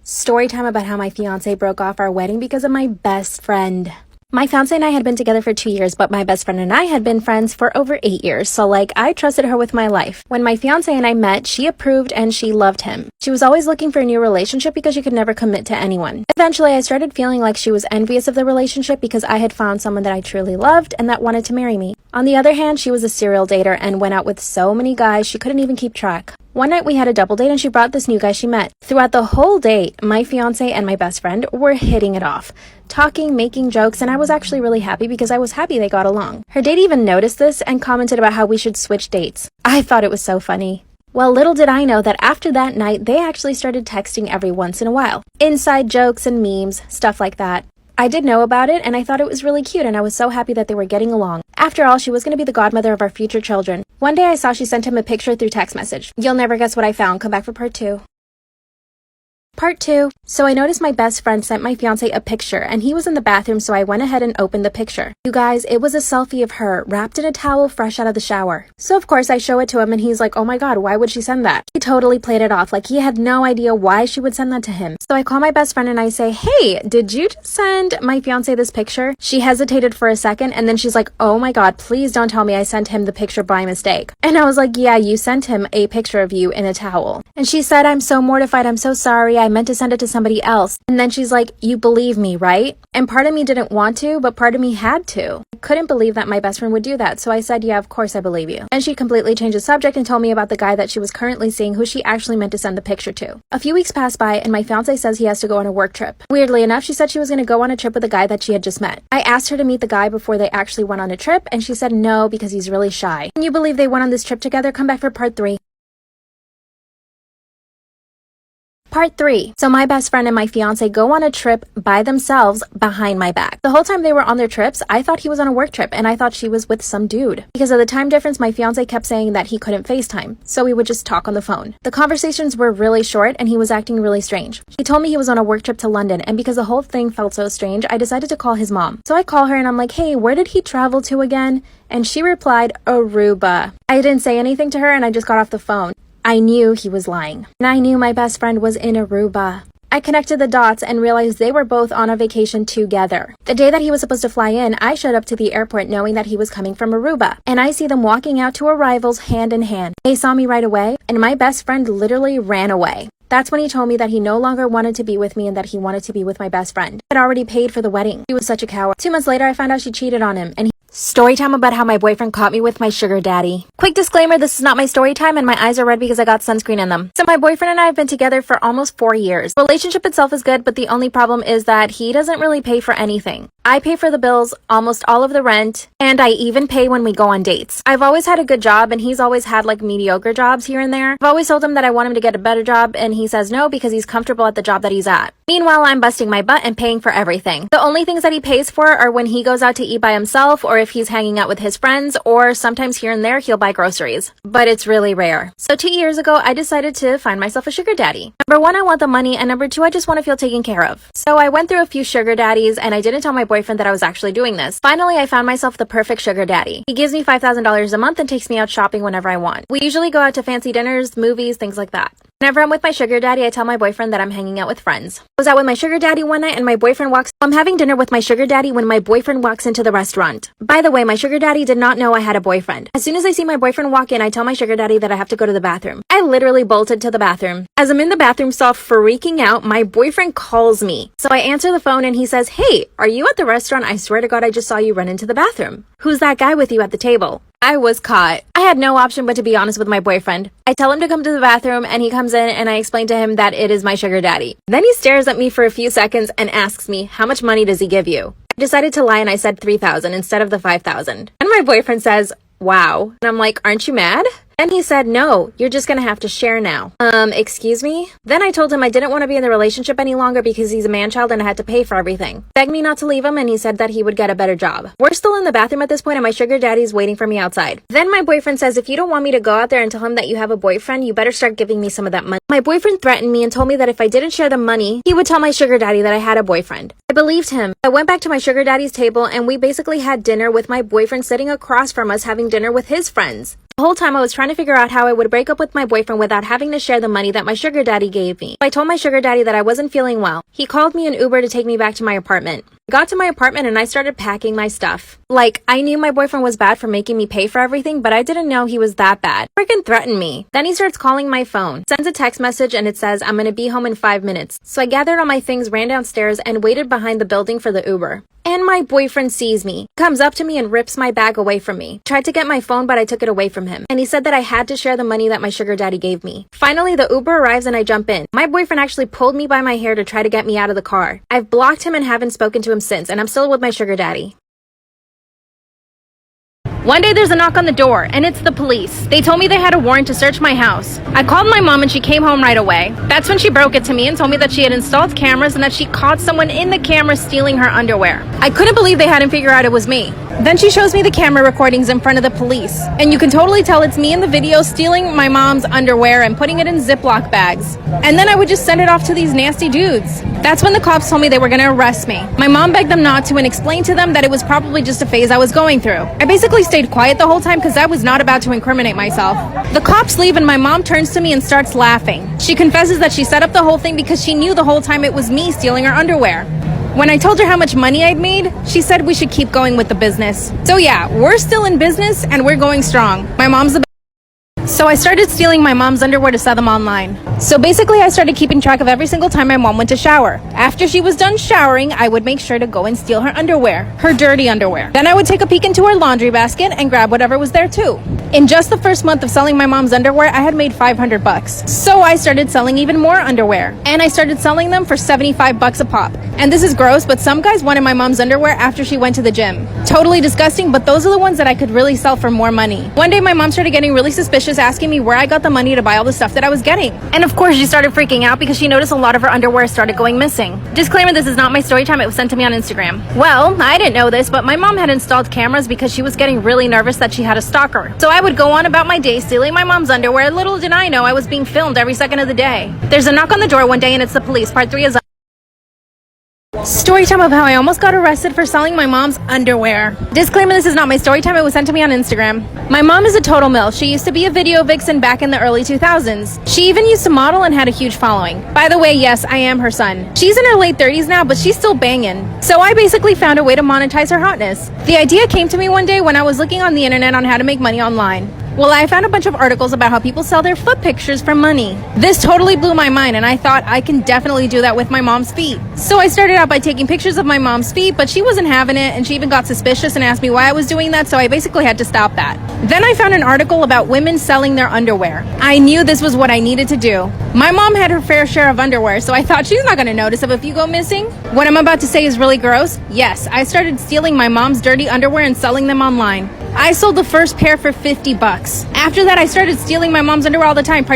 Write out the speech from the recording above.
Story time about how my fiance broke off our wedding because of my best friend. My fiance and I had been together for 2 years, but my best friend and I had been friends for over 8 years, so I trusted her with my life. When my fiance and I met, she approved and she loved him. She was always looking for a new relationship because she could never commit to anyone. Eventually, I started feeling like she was envious of the relationship because I had found someone that I truly loved and that wanted to marry me. On the other hand, she was a serial dater and went out with so many guys she couldn't even keep track. One night we had a double date and she brought this new guy she met. Throughout the whole date, my fiance and my best friend were hitting it off, talking, making jokes, and I was actually really happy because I was happy they got along. Her date even noticed this and commented about how we should switch dates. I thought it was so funny. Well, little did I know that after that night, they actually started texting every once in a while. Inside jokes and memes, stuff like that. I did know about it and I thought it was really cute and I was so happy that they were getting along. After all, she was going to be the godmother of our future children. One day I saw she sent him a picture through text message. You'll never guess what I found. Come back for part 2. Part 2. So I noticed my best friend sent my fiance a picture and he was in the bathroom, so I went ahead and opened the picture. You guys, it was a selfie of her wrapped in a towel fresh out of the shower. So of course I show it to him and he's like, oh my god, why would she send that? He totally played it off like he had no idea why she would send that to him. So I call my best friend and I say, hey, did you just send my fiance this picture? She hesitated for a second and then she's like, oh my god, please don't tell me I sent him the picture by mistake. And I was like, yeah, you sent him a picture of you in a towel. And she said, I'm so mortified, I'm so sorry, I meant to send it to somebody else. And then she's like, you believe me, right? And part of me didn't want to, but part of me had to. I couldn't believe that my best friend would do that, so I said, yeah, of course I believe you. And she completely changed the subject and told me about the guy that she was currently seeing, who she actually meant to send the picture to. A few weeks passed by and my fiance says he has to go on a work trip. Weirdly enough, she said she was going to go on a trip with a guy that she had just met. I asked her to meet the guy before they actually went on a trip and she said no because he's really shy. Can you believe they went on this trip together? Come back for part 3. Part 3. So my best friend and my fiance go on a trip by themselves behind my back. The whole time they were on their trips, I thought he was on a work trip and I thought she was with some dude. Because of the time difference, my fiance kept saying that he couldn't FaceTime, so we would just talk on the phone. The conversations were really short and he was acting really strange. He told me he was on a work trip to London, and because the whole thing felt so strange, I decided to call his mom. So I call her and I'm like, hey, where did he travel to again? And she replied, Aruba. I didn't say anything to her and I just got off the phone. I knew he was lying, and I knew my best friend was in Aruba. I connected the dots and realized they were both on a vacation together. The day that he was supposed to fly in, I showed up to the airport knowing that he was coming from Aruba, and I see them walking out to arrivals hand in hand. They saw me right away, and my best friend literally ran away. That's when he told me that he no longer wanted to be with me and that he wanted to be with my best friend. I had already paid for the wedding. He was such a coward. 2 months later, I found out she cheated on him, and Story time about how my boyfriend caught me with my sugar daddy. Quick disclaimer, this is not my story time and my eyes are red because I got sunscreen in them. So my boyfriend and I have been together for almost 4 years. Relationship itself is good, but the only problem is that he doesn't really pay for anything. I pay for the bills, almost all of the rent, and I even pay when we go on dates. I've always had a good job and he's always had mediocre jobs here and there. I've always told him that I want him to get a better job and he says no because he's comfortable at the job that he's at. Meanwhile, I'm busting my butt and paying for everything. The only things that he pays for are when he goes out to eat by himself or if he's hanging out with his friends, or sometimes here and there he'll buy groceries. But it's really rare. So 2 years ago, I decided to find myself a sugar daddy. Number 1, I want the money, and number 2, I just want to feel taken care of. So I went through a few sugar daddies and I didn't tell my boyfriend that I was actually doing this. Finally, I found myself the perfect sugar daddy. He gives me $5,000 a month and takes me out shopping whenever I want. We usually go out to fancy dinners, movies, things like that. Whenever I'm with my sugar daddy, I tell my boyfriend that I'm hanging out with friends. I was out with my sugar daddy one night and I'm having dinner with my sugar daddy when my boyfriend walks into the restaurant. By the way, my sugar daddy did not know I had a boyfriend. As soon as I see my boyfriend walk in, I tell my sugar daddy that I have to go to the bathroom. I literally bolted to the bathroom. As I'm in the bathroom stall freaking out, my boyfriend calls me. So I answer the phone and he says, hey, are you at the restaurant? I swear to God, I just saw you run into the bathroom. Who's that guy with you at the table? I was caught. I had no option but to be honest with my boyfriend. I tell him to come to the bathroom and he comes in and I explain to him that it is my sugar daddy. Then he stares at me for a few seconds and asks me, how much money does he give you? I decided to lie and I said $3,000 instead of the $5,000. And my boyfriend says, wow. And I'm like, aren't you mad? And he said, no, you're just gonna have to share now. Excuse me? Then I told him I didn't want to be in the relationship any longer because he's a man-child and I had to pay for everything. Begged me not to leave him and he said that he would get a better job. We're still in the bathroom at this point and my sugar daddy's waiting for me outside. Then my boyfriend says, if you don't want me to go out there and tell him that you have a boyfriend, you better start giving me some of that money. My boyfriend threatened me and told me that if I didn't share the money, he would tell my sugar daddy that I had a boyfriend. I believed him. I went back to my sugar daddy's table and we basically had dinner with my boyfriend sitting across from us having dinner with his friends. The whole time I was trying to figure out how I would break up with my boyfriend without having to share the money that my sugar daddy gave me. I told my sugar daddy that I wasn't feeling well. He called me an Uber to take me back to my apartment. I got to my apartment and I started packing my stuff. Like, I knew my boyfriend was bad for making me pay for everything, but I didn't know he was that bad. Freaking threatened me. Then he starts calling my phone, sends a text message, and it says, I'm gonna be home in 5 minutes. So I gathered all my things, ran downstairs, and waited behind the building for the Uber. And my boyfriend sees me, comes up to me and rips my bag away from me. Tried to get my phone, but I took it away from him. And he said that I had to share the money that my sugar daddy gave me. Finally, the Uber arrives and I jump in. My boyfriend actually pulled me by my hair to try to get me out of the car. I've blocked him and haven't spoken to him since, and I'm still with my sugar daddy. One day there's a knock on the door, and it's the police. They told me they had a warrant to search my house. I called my mom and she came home right away. That's when she broke it to me and told me that she had installed cameras and that she caught someone in the camera stealing her underwear. I couldn't believe they hadn't figured out it was me. Then she shows me the camera recordings in front of the police, and you can totally tell it's me in the video stealing my mom's underwear and putting it in Ziploc bags. And then I would just send it off to these nasty dudes. That's when the cops told me they were gonna arrest me. My mom begged them not to and explained to them that it was probably just a phase I was going through. I basically stayed quiet the whole time because I was not about to incriminate myself. The cops leave and my mom turns to me and starts laughing. She confesses that she set up the whole thing because she knew the whole time it was me stealing her underwear. When I told her how much money I'd made, she said we should keep going with the business. So yeah, we're still in business and we're going strong. My mom's the So I started stealing my mom's underwear to sell them online. So basically I started keeping track of every single time my mom went to shower. After she was done showering, I would make sure to go and steal her underwear, her dirty underwear. Then I would take a peek into her laundry basket and grab whatever was there too. In just the first month of selling my mom's underwear, I had made $500. So I started selling even more underwear. And I started selling them for $75 a pop. And this is gross, but some guys wanted my mom's underwear after she went to the gym. Totally disgusting, but those are the ones that I could really sell for more money. One day my mom started getting really suspicious, asking me where I got the money to buy all the stuff that I was getting. And of course she started freaking out because she noticed a lot of her underwear started going missing. Disclaimer, this is not my story time, it was sent to me on Instagram. Well, I didn't know this, but my mom had installed cameras because she was getting really nervous that she had a stalker. So I would go on about my day stealing my mom's underwear. Little did I know I was being filmed every second of the day. There's a knock on the door one day and it's the police. Part 3 is story time of how I almost got arrested for selling my mom's underwear. Disclaimer, this is not my story time, it was sent to me on Instagram. My mom is a total MILF. She used to be a video vixen back in the early 2000s. She even used to model and had a huge following. By the way, yes, I am her son. She's in her late 30s now, but she's still banging. So I basically found a way to monetize her hotness. The idea came to me one day when I was looking on the internet on how to make money online. Well, I found a bunch of articles about how people sell their foot pictures for money. This totally blew my mind, and I thought I can definitely do that with my mom's feet. So I started out by taking pictures of my mom's feet, but she wasn't having it, and she even got suspicious and asked me why I was doing that, so I basically had to stop that. Then I found an article about women selling their underwear. I knew this was what I needed to do. My mom had her fair share of underwear, so I thought she's not gonna notice if a few go missing. What I'm about to say is really gross. Yes, I started stealing my mom's dirty underwear and selling them online. I sold the first pair for $50. After that, I started stealing my mom's underwear all the time.